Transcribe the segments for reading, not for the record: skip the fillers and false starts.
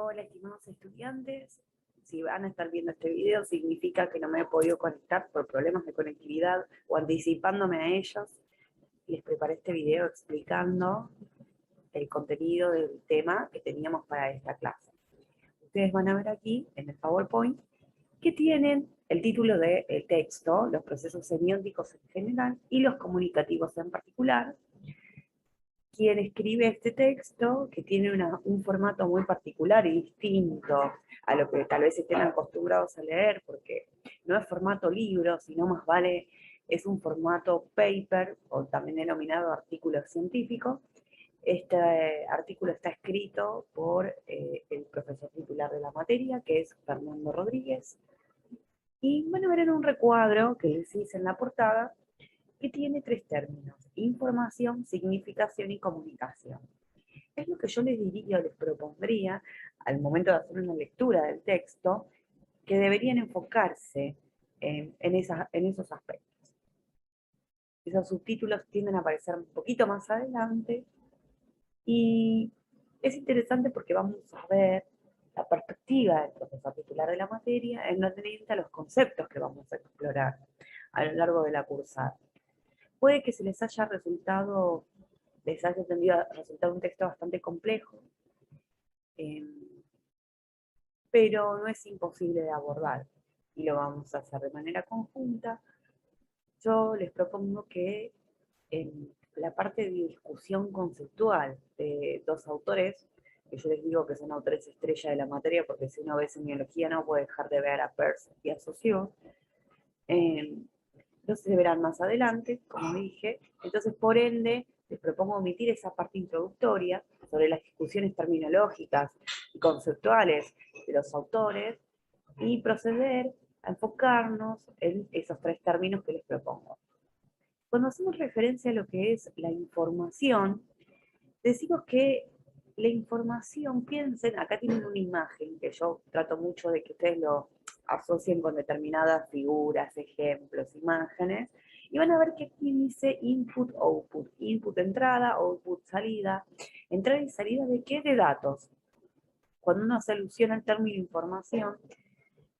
Hola, estimados estudiantes. Si van a estar viendo este video, significa que no me he podido conectar por problemas de conectividad o anticipándome a ellos. Les preparé este video explicando el contenido del tema que teníamos para esta clase. Ustedes van a ver aquí, en el PowerPoint, que tienen el título del texto, los procesos semióticos en general y los comunicativos en particular. Quien escribe este texto, que tiene un formato muy particular y distinto a lo que tal vez estén acostumbrados a leer, porque no es formato libro, sino más vale, es un formato paper, o también denominado artículo científico. Este artículo está escrito por el profesor titular de la materia, que es Fernando Rodríguez, y van a ver en un recuadro que les hice en la portada, que tiene tres términos: información, significación y comunicación. Es lo que yo les diría o les propondría al momento de hacer una lectura del texto, que deberían enfocarse en esos aspectos. Esos subtítulos tienden a aparecer un poquito más adelante y es interesante porque vamos a ver la perspectiva del profesor titular de la materia en lo teniente a los conceptos que vamos a explorar a lo largo de la cursada. Puede que se les haya resultado, les haya tendido a resultar un texto bastante complejo, eh, pero no es imposible de abordar y lo vamos a hacer de manera conjunta. Yo les propongo que en la parte de discusión conceptual de dos autores, que yo les digo que son autores estrella de la materia, porque si uno ve semiología no puede dejar de ver a Peirce y a Saussure, eh, los se verán más adelante, como dije. Entonces, por ende, les propongo omitir esa parte introductoria sobre las discusiones terminológicas y conceptuales de los autores y proceder a enfocarnos en esos tres términos que les propongo. Cuando hacemos referencia a lo que es la información, decimos que la información, piensen, acá tienen una imagen que yo trato mucho de que ustedes lo asocien con determinadas figuras, ejemplos, imágenes, y van a ver que aquí dice input, output, input entrada, output salida. ¿Entrada y salida de qué? De datos. Cuando uno se alusiona al término información,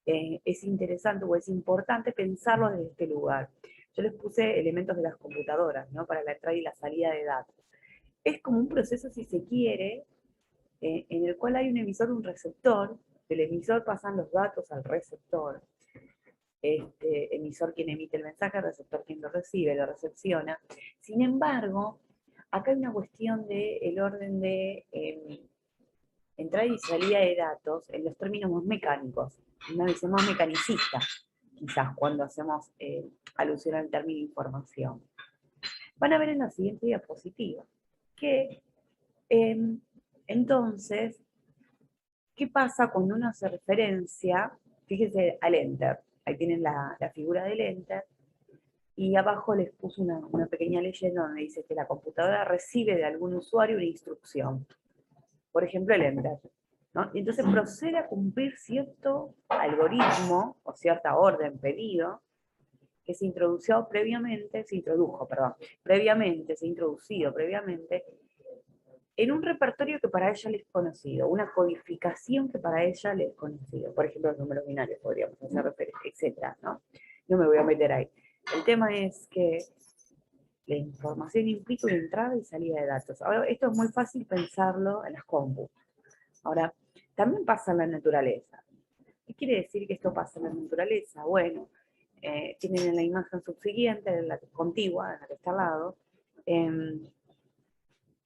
es interesante o es importante pensarlo desde este lugar. Yo les puse elementos de las computadoras, ¿no? Para la entrada y la salida de datos. Es como un proceso, si se quiere, en el cual hay un emisor, un receptor. Del emisor pasan los datos al receptor. Emisor quien emite el mensaje, receptor quien lo recibe, lo recepciona. Sin embargo, acá hay una cuestión del orden de entrada y salida de datos en los términos más mecánicos, una visión más mecanicista, quizás cuando hacemos alusión al término información. Van a ver en la siguiente diapositiva que entonces, ¿qué pasa cuando uno hace referencia? Fíjense al enter, ahí tienen la figura del enter, y abajo les puse una pequeña leyenda donde dice que la computadora recibe de algún usuario una instrucción, por ejemplo el enter, ¿no? Y entonces procede a cumplir cierto algoritmo o cierta orden pedido que se introdució previamente, se introdujo, perdón, previamente, se ha introducido previamente en un repertorio que para ella le es conocido, una codificación que para ella le es conocido. Por ejemplo, los números binarios podríamos hacer referencia, etc., ¿no? No me voy a meter ahí. El tema es que la información implica una entrada y salida de datos. Ahora, esto es muy fácil pensarlo en las compus. Ahora, también pasa en la naturaleza. ¿Qué quiere decir que esto pasa en la naturaleza? Bueno, tienen en la imagen subsiguiente, en la contigua, en la que está al lado,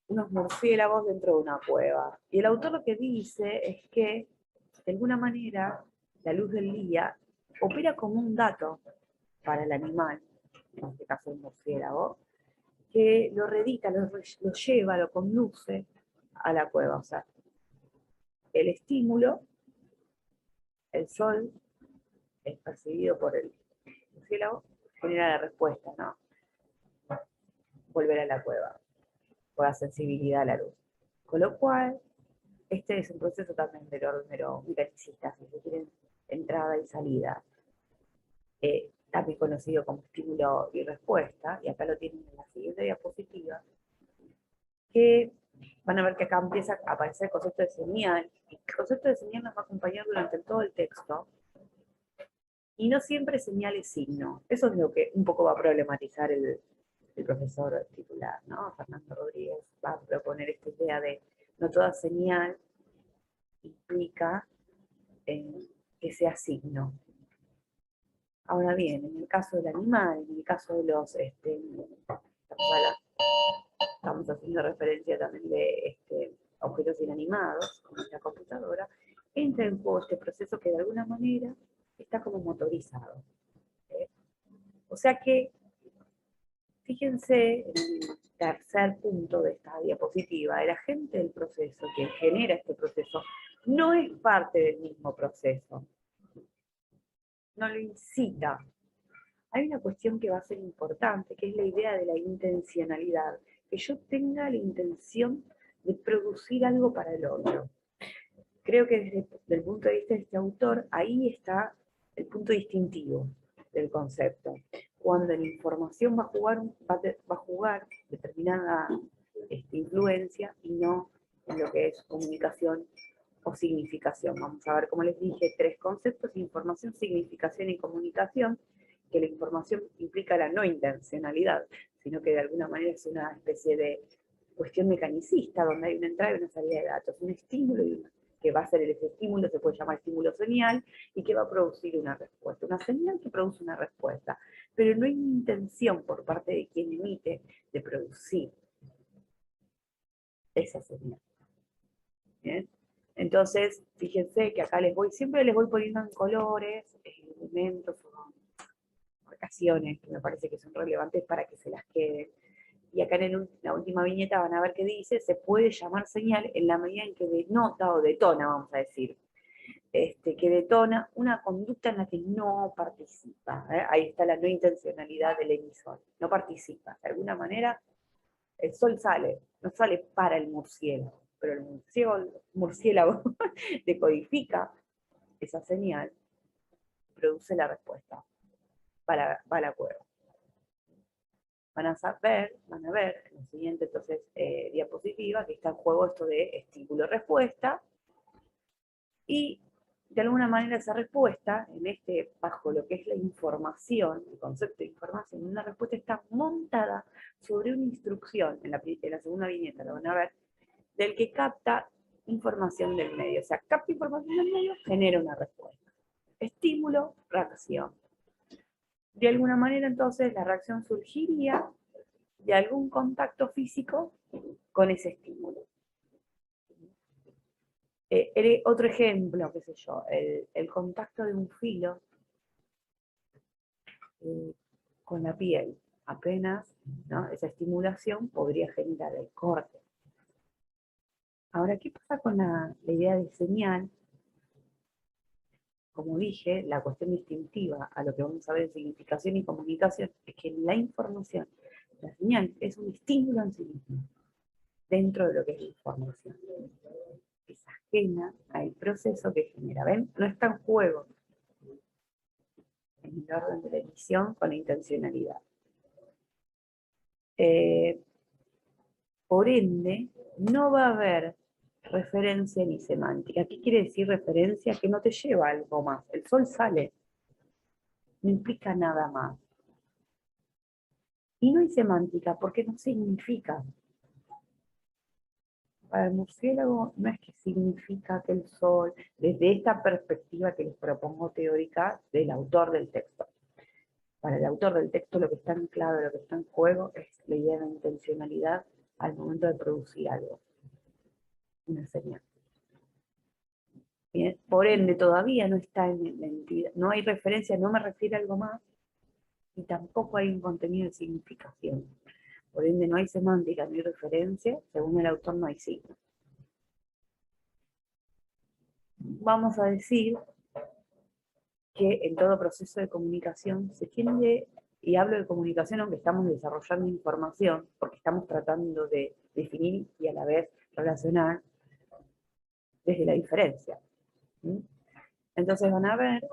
unos murciélagos dentro de una cueva. Y el autor lo que dice es que, de alguna manera, la luz del día opera como un dato para el animal, en este caso el murciélago, que lo redita, lo lleva, lo conduce a la cueva. O sea, el estímulo, el sol, es percibido por el murciélago, genera la respuesta, ¿no? Volver a la cueva, por la sensibilidad a la luz. Con lo cual, este es un proceso también del orden de lo mecanicista, si se quieren, entrada y salida, también conocido como estímulo y respuesta, y acá lo tienen en la siguiente diapositiva, que van a ver que acá empieza a aparecer el concepto de señal, y el concepto de señal nos va a acompañar durante todo el texto, y no siempre señal es signo. Eso es lo que un poco va a problematizar el profesor titular, ¿no? Fernando Rodríguez va a proponer esta idea de no toda señal implica que sea signo. Ahora bien, en el caso del animal, en el caso de los, estamos haciendo referencia también de objetos inanimados, como la computadora, entra en juego este proceso que de alguna manera está como motorizado. ¿Eh? O sea que, fíjense en el tercer punto de esta diapositiva, el agente del proceso, quien genera este proceso, no es parte del mismo proceso, no lo incita. Hay una cuestión que va a ser importante, que es la idea de la intencionalidad, que yo tenga la intención de producir algo para el otro. Creo que desde el punto de vista de este autor, ahí está el punto distintivo del concepto. Cuando la información va a jugar determinada influencia y no en lo que es comunicación o significación. Vamos a ver, como les dije, tres conceptos: información, significación y comunicación, que la información implica la no intencionalidad, sino que de alguna manera es una especie de cuestión mecanicista, donde hay una entrada y una salida de datos, un estímulo y una, que va a ser ese estímulo, se puede llamar estímulo señal, y que va a producir una respuesta. Una señal que produce una respuesta, pero no hay intención por parte de quien emite de producir esa señal. ¿Bien? Entonces, fíjense que acá siempre les voy poniendo en colores, elementos o marcaciones que me parece que son relevantes para que se las queden. Y acá en la última viñeta van a ver que dice, se puede llamar señal en la medida en que denota o detona, vamos a decir, que detona una conducta en la que no participa. Ahí está la no intencionalidad del emisor, no participa. De alguna manera, el sol sale, no sale para el murciélago, pero el murciélago decodifica esa señal, produce la respuesta, va a la cueva. Van a ver en la siguiente entonces, diapositiva que está en juego esto de estímulo-respuesta, y de alguna manera esa respuesta, bajo lo que es la información, el concepto de información, una respuesta está montada sobre una instrucción, en la segunda viñeta lo van a ver, del que capta información del medio. O sea, capta información del medio, genera una respuesta. Estímulo, reacción. De alguna manera entonces la reacción surgiría de algún contacto físico con ese estímulo. Otro ejemplo, qué sé yo, el contacto de un filo con la piel, apenas, ¿no? Esa estimulación podría generar el corte. Ahora, ¿qué pasa con la idea de señal? Como dije, la cuestión distintiva a lo que vamos a ver en significación y comunicación es que la información, la señal, es un estímulo en sí mismo, dentro de lo que es la información. Es ajena al proceso que genera. ¿Ven? No está en juego en el orden de la emisión con la intencionalidad. Por ende, no va a haber referencia ni semántica. ¿Qué quiere decir referencia? Que no te lleva a algo más. El sol sale, no implica nada más. Y no hay semántica porque no significa. Para el murciélago no es que significa que el sol, desde esta perspectiva que les propongo teórica del autor del texto. Para el autor del texto lo que está anclado, lo que está en juego es la idea de intencionalidad al momento de producir algo, una señal. Bien, por ende todavía no está en la entidad, no hay referencia, no me refiere a algo más, y tampoco hay un contenido de significación. Por ende no hay semántica, no hay referencia, según el autor no hay signo. Vamos a decir que en todo proceso de comunicación se tiende, y hablo de comunicación aunque estamos desarrollando información, porque estamos tratando de definir y a la vez relacionar desde la diferencia. Entonces van a ver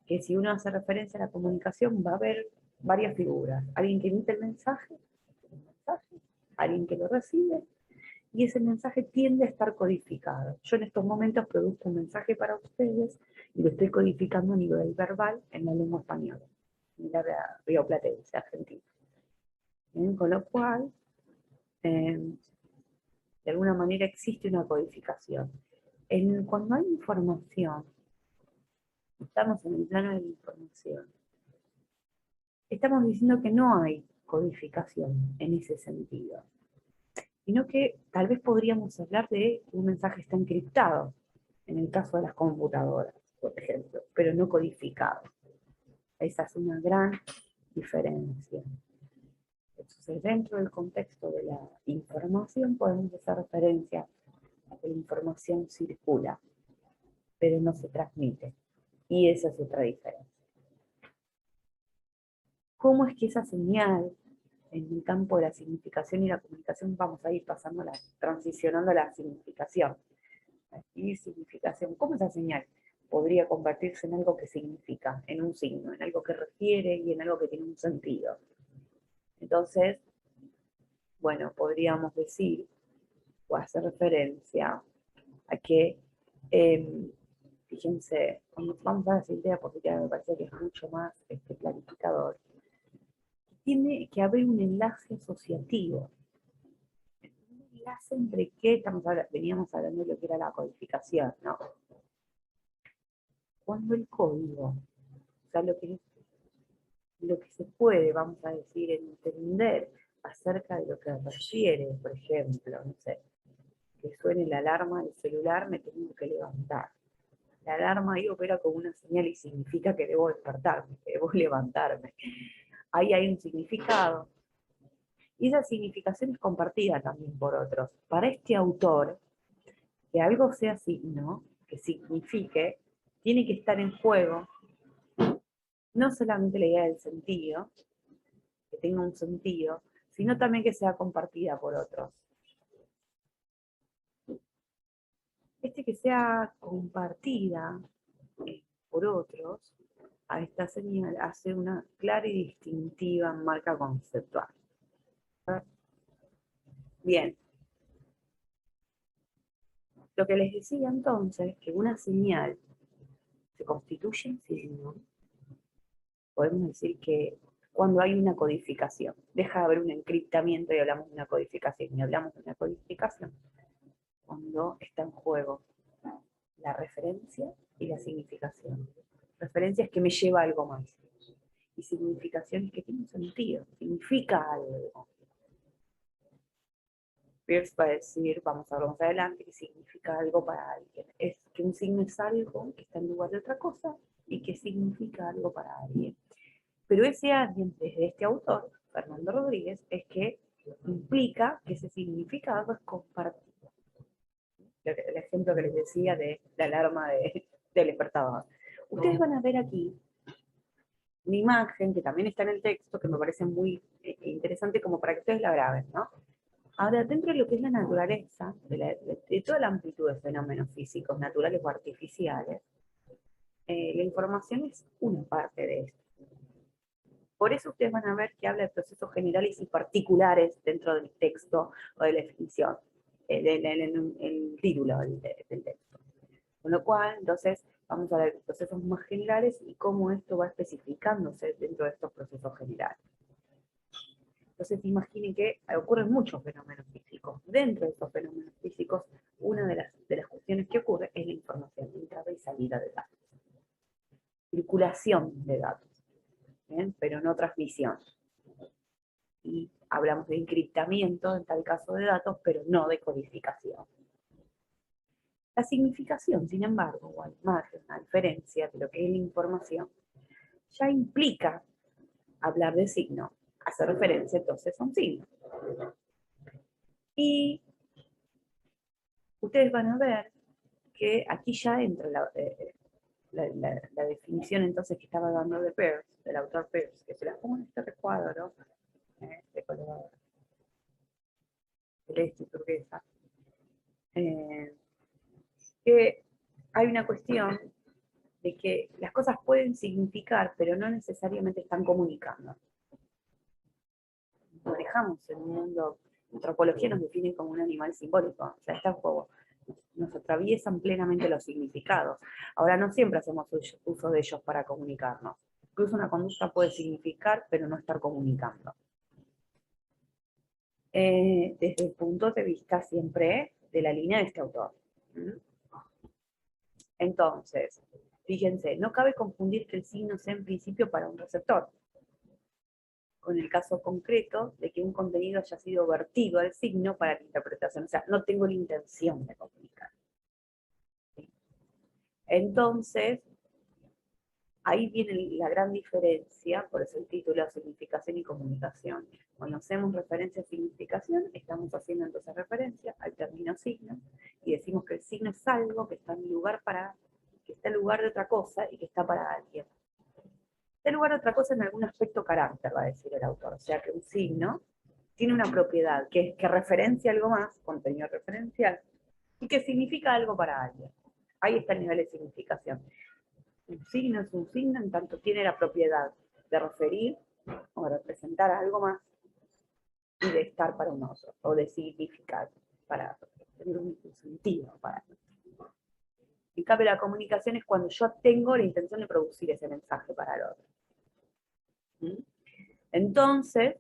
que si uno hace referencia a la comunicación va a haber varias figuras. Alguien que emite el mensaje, alguien que lo recibe, y ese mensaje tiende a estar codificado. Yo en estos momentos produzco un mensaje para ustedes y lo estoy codificando a nivel verbal en la lengua española, en la rioplatense, argentina. ¿Bien? Con lo cual, de alguna manera existe una codificación. Cuando hay información, estamos en el plano de la información, estamos diciendo que no hay codificación en ese sentido, sino que tal vez podríamos hablar de que un mensaje está encriptado, en el caso de las computadoras, por ejemplo, pero no codificado. Esa es una gran diferencia. Entonces, dentro del contexto de la información podemos hacer referencia a que la información circula, pero no se transmite. Y esa es otra diferencia. ¿Cómo es que esa señal en el campo de la significación y la comunicación vamos a ir pasándola, transicionando a la significación? Y significación, ¿cómo esa señal podría convertirse en algo que significa, en un signo, en algo que refiere y en algo que tiene un sentido? Entonces, bueno, podríamos decir o hacer referencia a que, fíjense, cuando vamos a la idea positiva me parece que es mucho más clarificador, tiene que haber un enlace asociativo. ¿Un enlace entre qué? Veníamos hablando de lo que era la codificación, ¿no? Cuando el código, o sea, lo que se puede, vamos a decir, entender acerca de lo que refiere, por ejemplo, no sé, que suene la alarma del celular, me tengo que levantar. La alarma ahí opera como una señal y significa que debo despertarme, que debo levantarme. Ahí hay un significado. Y esa significación es compartida también por otros. Para este autor, que algo sea signo, que signifique, tiene que estar en juego no solamente la idea del sentido, que tenga un sentido, sino también que sea compartida por otros. Que sea compartida por otros, a esta señal hace una clara y distintiva marca conceptual. Bien. Lo que les decía entonces, que una señal se constituye en signo, podemos decir que cuando hay una codificación, deja de haber un encriptamiento y hablamos de una codificación, y hablamos de una codificación cuando está en juego la referencia y la significación. Referencia es que me lleva a algo más, y significación es que tiene un sentido, significa algo. Peirce va a decir, vamos a ver más adelante, que significa algo para alguien. Es que un signo es algo que está en lugar de otra cosa y que significa algo para alguien. Pero ese alguien, desde este autor, Fernando Rodríguez, es que implica que ese significado es compartido. El ejemplo que les decía de la alarma del despertador. Ustedes van a ver aquí una imagen que también está en el texto, que me parece muy interesante como para que ustedes la graben, ¿no? Ahora, dentro de lo que es la naturaleza, de toda la amplitud de fenómenos físicos, naturales o artificiales, la información es una parte de esto. Por eso ustedes van a ver que habla de procesos generales y particulares dentro del texto o de la definición, el título del texto. Con lo cual, entonces, vamos a ver procesos más generales y cómo esto va especificándose dentro de estos procesos generales. Entonces imaginen que ocurren muchos fenómenos físicos. Dentro de estos fenómenos físicos, una de las cuestiones que ocurre es la información, entrada y salida de datos. Circulación de datos, ¿bien? Pero no transmisión. Y hablamos de encriptamiento en tal caso de datos, pero no de codificación. La significación, sin embargo, o al margen, a diferencia de lo que es la información, ya implica hablar de signo, hacer referencia entonces a un signo. Y ustedes van a ver que aquí ya entra la definición entonces que estaba dando de Peirce, del autor Peirce, que se las pongo en este recuadro, de color celeste y turquesa, que hay una cuestión de que las cosas pueden significar, pero no necesariamente están comunicando. Nos dejamos en un mundo antropología nos define como un animal simbólico, o sea, está en juego. Nos atraviesan plenamente los significados. Ahora, no siempre hacemos uso de ellos para comunicarnos. Incluso una conducta puede significar, pero no estar comunicando. Desde el punto de vista siempre de la línea de este autor. Entonces, fíjense, no cabe confundir que el signo sea en principio para un receptor, con el caso concreto de que un contenido haya sido vertido al signo para la interpretación. O sea, no tengo la intención de comunicar. ¿Sí? Entonces, ahí viene la gran diferencia, por eso el título, significación y comunicación. Cuando hacemos referencia a significación, estamos haciendo entonces referencia al término signo, y decimos que el signo es algo que está en lugar que está en lugar de otra cosa y que está para alguien. Está en lugar de otra cosa en algún aspecto carácter, va a decir el autor. O sea que un signo tiene una propiedad que referencia algo más, contenido referencial, y que significa algo para alguien. Ahí está el nivel de significación. Un signo es un signo en tanto tiene la propiedad de referir o de representar algo más y de estar para un otro, o de significar, para tener un sentido para otro. En cambio, la comunicación es cuando yo tengo la intención de producir ese mensaje para el otro. Entonces,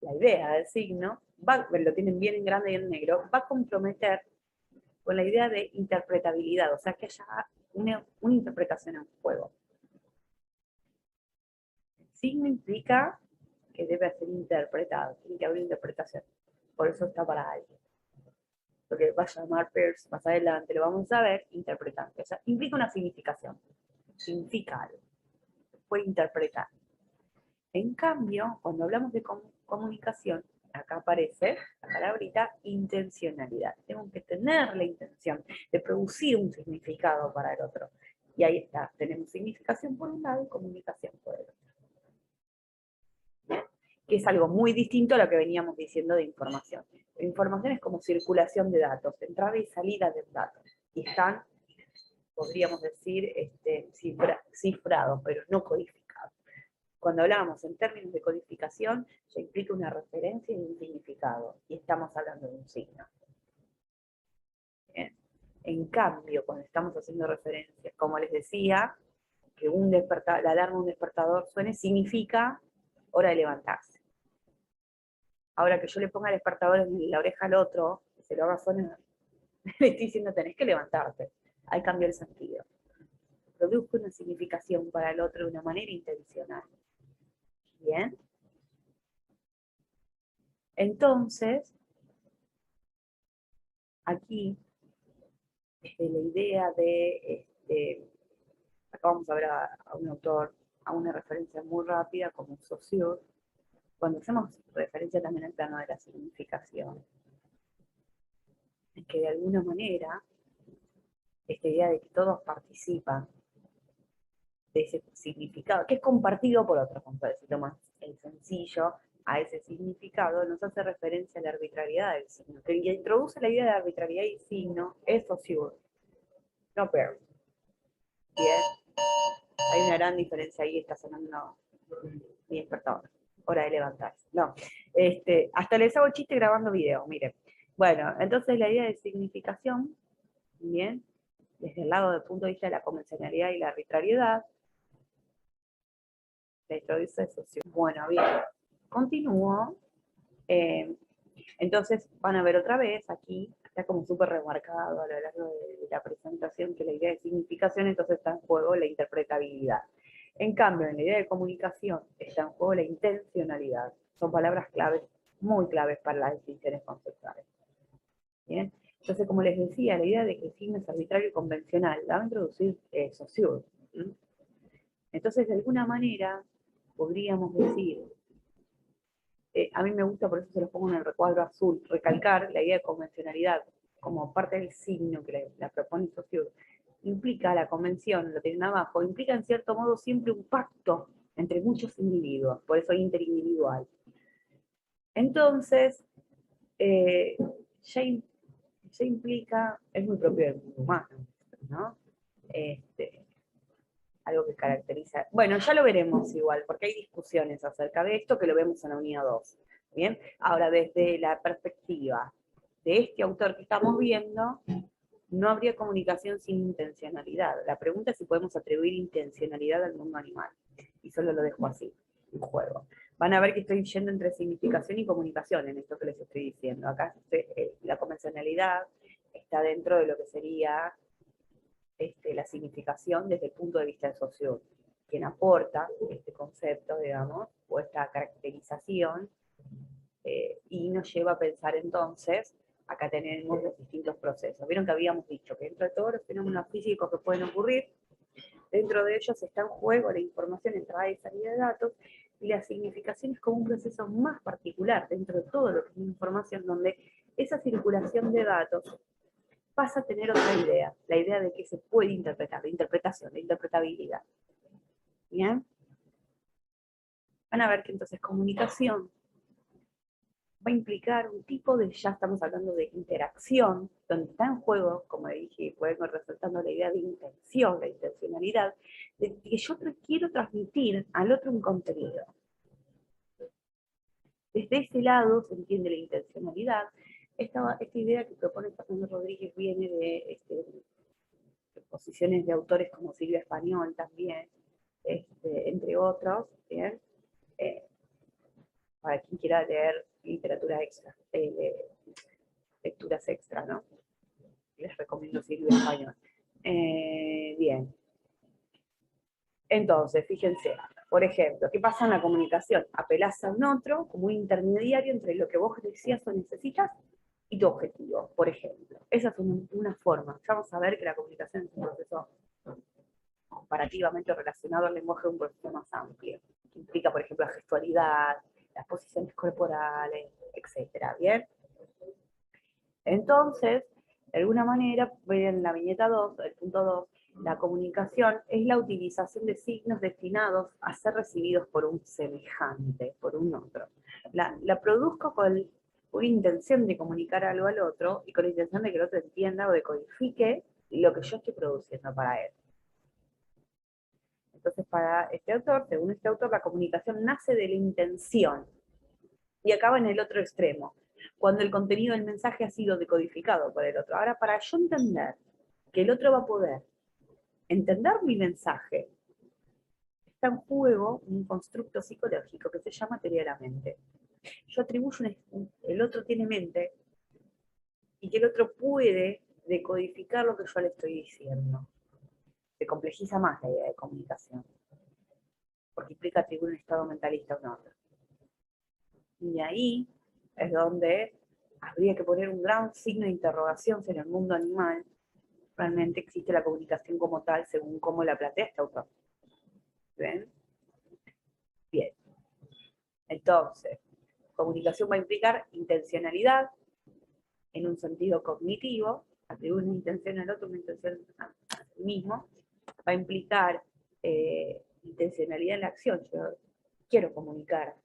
la idea del signo, lo tienen bien en grande y en negro, va a comprometer con la idea de interpretabilidad, o sea, que haya una interpretación en juego. El signo implica que debe ser interpretado, tiene que haber interpretación, por eso está para alguien. Lo que va a llamar Peirce más adelante, lo vamos a ver, interpretante, o sea, implica una significación, significa algo, puede interpretar. En cambio, cuando hablamos de comunicación, acá aparece la palabrita intencionalidad. Tengo que tener la intención de producir un significado para el otro. Y ahí está, tenemos significación por un lado y comunicación por el otro. ¿Bien? Que es algo muy distinto a lo que veníamos diciendo de información. La información es como circulación de datos, entrada y salida de datos. Y están, podríamos decir, cifrados, pero no codificados. Cuando hablamos en términos de codificación, ya implica una referencia y un significado, y estamos hablando de un signo. Bien. En cambio, cuando estamos haciendo referencias, como les decía, que la alarma de un despertador suene, significa hora de levantarse. Ahora que yo le ponga el despertador en la oreja al otro, que se lo haga sonar, le estoy diciendo tenés que levantarte. Ahí cambió el sentido. Produzco una significación para el otro de una manera intencional. Bien. Entonces, aquí, desde la idea de, acá vamos a ver a un autor, a una referencia muy rápida como Saussure, cuando hacemos referencia también al plano de la significación, es que de alguna manera, esta idea de que todos participan de ese significado, que es compartido por otros, vamos a decirlo más sencillo, a ese significado, nos hace referencia a la arbitrariedad del signo. Que el que introduce la idea de arbitrariedad y signo es Saussure, no Peirce. Bien, hay una gran diferencia ahí, está sonando mi despertador, hora de levantarse. No, hasta les hago chiste grabando video, miren. Bueno, entonces la idea de significación, bien, desde el lado del punto de vista de la convencionalidad y la arbitrariedad, la introduce Saussure. Bueno, bien, continúo. Entonces van a ver otra vez aquí, está como súper remarcado a lo largo de la presentación que la idea de significación, entonces está en juego la interpretabilidad. En cambio, en la idea de comunicación está en juego la intencionalidad. Son palabras claves, muy claves para las distinciones conceptuales. ¿Bien? Entonces, como les decía, la idea de que el signo es arbitrario y convencional la va a introducir Saussure. Entonces, de alguna manera, podríamos decir, a mí me gusta, por eso se los pongo en el recuadro azul, recalcar la idea de convencionalidad como parte del signo que la propone Saussure. Implica la convención, lo tienen abajo, implica en cierto modo siempre un pacto entre muchos individuos, por eso interindividual. Entonces, ya implica, es muy propio del mundo humano, ¿no? Algo que caracteriza, bueno, ya lo veremos igual, porque hay discusiones acerca de esto que lo vemos en la unidad 2. Bien, ahora desde la perspectiva de este autor que estamos viendo, no habría comunicación sin intencionalidad. La pregunta es si podemos atribuir intencionalidad al mundo animal. Y solo lo dejo así, un juego. Van a ver que estoy yendo entre significación y comunicación en esto que les estoy diciendo. Acá la convencionalidad está dentro de lo que sería la significación desde el punto de vista del sociólogo, quien aporta este concepto, digamos, o esta caracterización, y nos lleva a pensar entonces, acá tenemos los distintos procesos. Vieron que habíamos dicho que dentro de todos los fenómenos físicos que pueden ocurrir, dentro de ellos está en juego la información, entrada y salida de datos, y la significación es como un proceso más particular dentro de todo lo que es información, donde esa circulación de datos pasa a tener otra idea, la idea de que se puede interpretar, de interpretación, de interpretabilidad. ¿Bien? Van a ver que entonces comunicación va a implicar un tipo de, ya estamos hablando de interacción, donde está en juego, como dije, podemos resaltando la idea de intención, la intencionalidad, de que yo quiero transmitir al otro un contenido. Desde ese lado se entiende la intencionalidad. Esta idea que propone Fernando Rodríguez viene de posiciones de autores como Silvia Español también, entre otros, ¿bien? Para quien quiera leer literatura extra, lecturas extra, ¿no? Les recomiendo Silvia Español. Bien. Entonces, fíjense, por ejemplo, ¿qué pasa en la comunicación? Apelás a un otro como un intermediario entre lo que vos decías o necesitas y tu objetivo, por ejemplo. Esa es una forma. Ya vamos a ver que la comunicación es un proceso comparativamente relacionado al lenguaje, un proceso más amplio, que implica, por ejemplo, la gestualidad, las posiciones corporales, etcétera, ¿bien? Entonces, de alguna manera, en la viñeta 2, el punto 2, la comunicación es la utilización de signos destinados a ser recibidos por un semejante, por un otro. La produzco con una intención de comunicar algo al otro y con la intención de que el otro entienda o decodifique lo que yo estoy produciendo para él. Entonces, para este autor, según este autor, la comunicación nace de la intención y acaba en el otro extremo, cuando el contenido del mensaje ha sido decodificado por el otro. Ahora, para yo entender que el otro va a poder entender mi mensaje, está en juego un constructo psicológico que se llama teoría de la mente. Yo atribuyo el otro tiene mente y que el otro puede decodificar lo que yo le estoy diciendo. Se complejiza más la idea de comunicación, porque implica atribuir un estado mentalista a un otro. Y ahí es donde habría que poner un gran signo de interrogación si en el mundo animal realmente existe la comunicación como tal, según cómo la plantea este autor. ¿Ven? Bien. Entonces, comunicación va a implicar intencionalidad en un sentido cognitivo, atribuir una intención al otro, una intención a sí mismo, va a implicar intencionalidad en la acción. Yo quiero comunicar,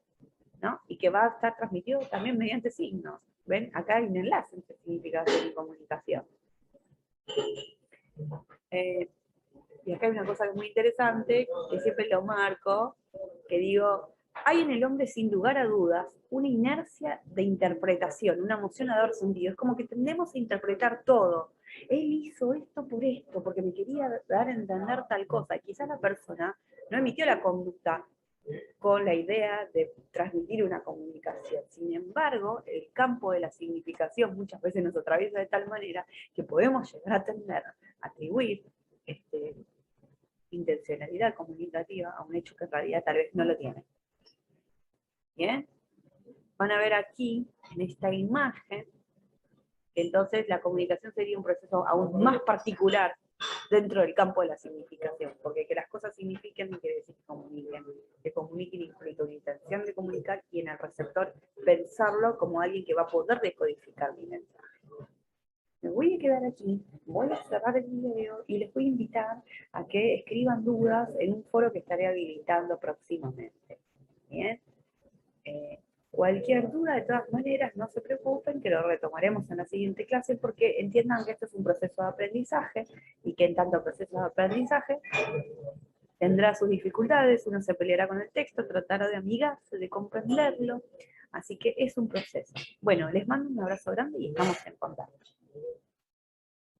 ¿no? Y que va a estar transmitido también mediante signos. ¿Ven? Acá hay un enlace entre significación y comunicación. Y acá hay una cosa que es muy interesante, que siempre lo marco, que digo, hay en el hombre sin lugar a dudas una inercia de interpretación, una emoción a dar sentido. Es como que tendemos a interpretar todo. Él hizo esto, porque me quería dar a entender tal cosa. Y quizás la persona no emitió la conducta con la idea de transmitir una comunicación. Sin embargo, el campo de la significación muchas veces nos atraviesa de tal manera que podemos llegar a tender, a atribuir intencionalidad comunicativa a un hecho que en realidad tal vez no lo tiene. ¿Bien? Van a ver aquí, en esta imagen, que entonces la comunicación sería un proceso aún más particular dentro del campo de la significación, porque que las cosas signifiquen no quiere decir que comuniquen implica una intención de comunicar y en el receptor pensarlo como alguien que va a poder decodificar mi mensaje. Me voy a quedar aquí, voy a cerrar el video y les voy a invitar a que escriban dudas en un foro que estaré habilitando próximamente. ¿Bien? Cualquier duda, de todas maneras, no se preocupen, que lo retomaremos en la siguiente clase porque entiendan que esto es un proceso de aprendizaje y que en tanto proceso de aprendizaje tendrá sus dificultades, uno se peleará con el texto, tratará de amigarse, de comprenderlo, Así que es un proceso. Bueno, les mando un abrazo grande y estamos en contacto.